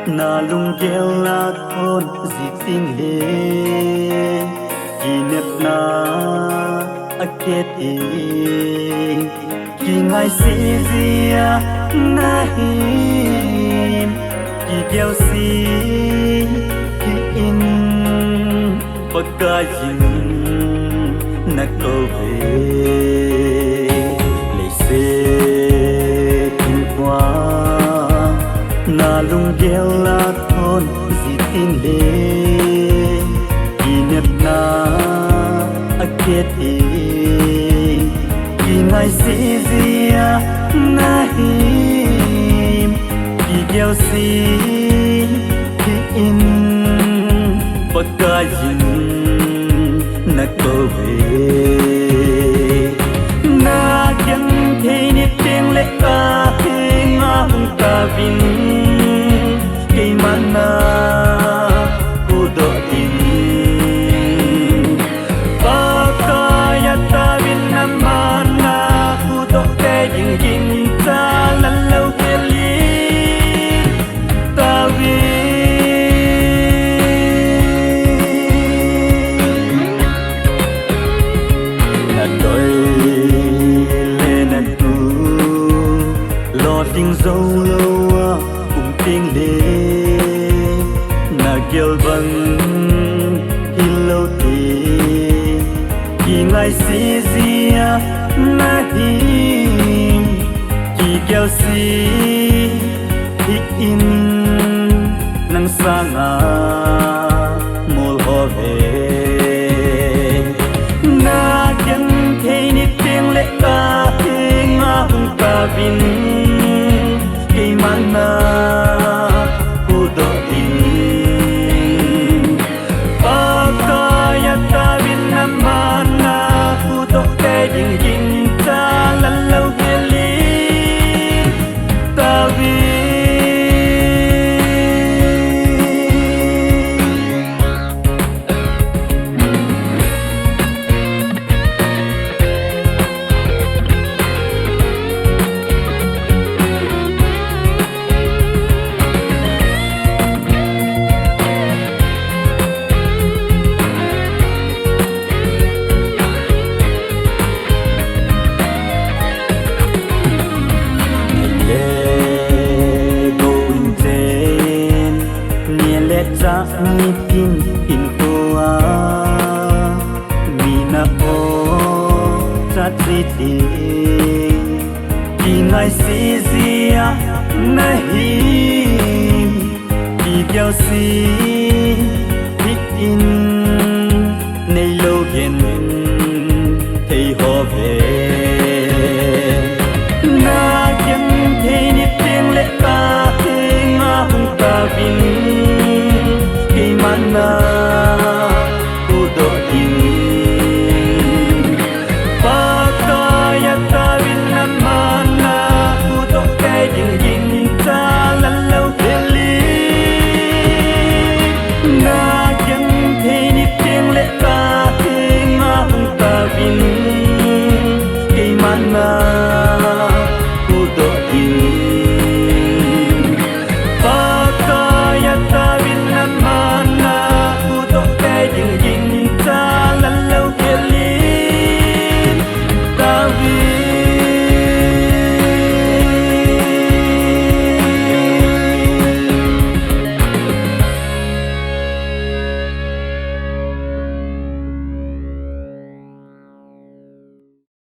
na lung gel la thôn di ting he ki nep na aket e ki ngai si zia na him ki gel si ki in pagkain na ko ve le se tin qua na lung gel la thôn di ting he ki nep na aket e ki ngai si zia na him ki gel si ki in pagkain na ko ve na kyang the ni teng le ka nga hung ka vin ke mana ku do tin pa ka ya ta vin na mana ku do te jing jing ta lan lâu ke li ta vi tiếng dâu lâu cùng tiếng đê na kêu vang khi lâu thì khi ngày xí zia na him khi kêu xí thích in nang sang à mol ho về na chẳng thấy nít tiếng lệ ta tiếng hung ta vin mana ku do tin pakaya ta bin na mana ku do te jing jing ta lan lâu ke li ta vi mi tin in koa mi na o cha tri ti ki ngai si zia na hi ki kyo si thích in nei lo gen thei ho ve na kyang thei ni teng le ta nga hung ta vin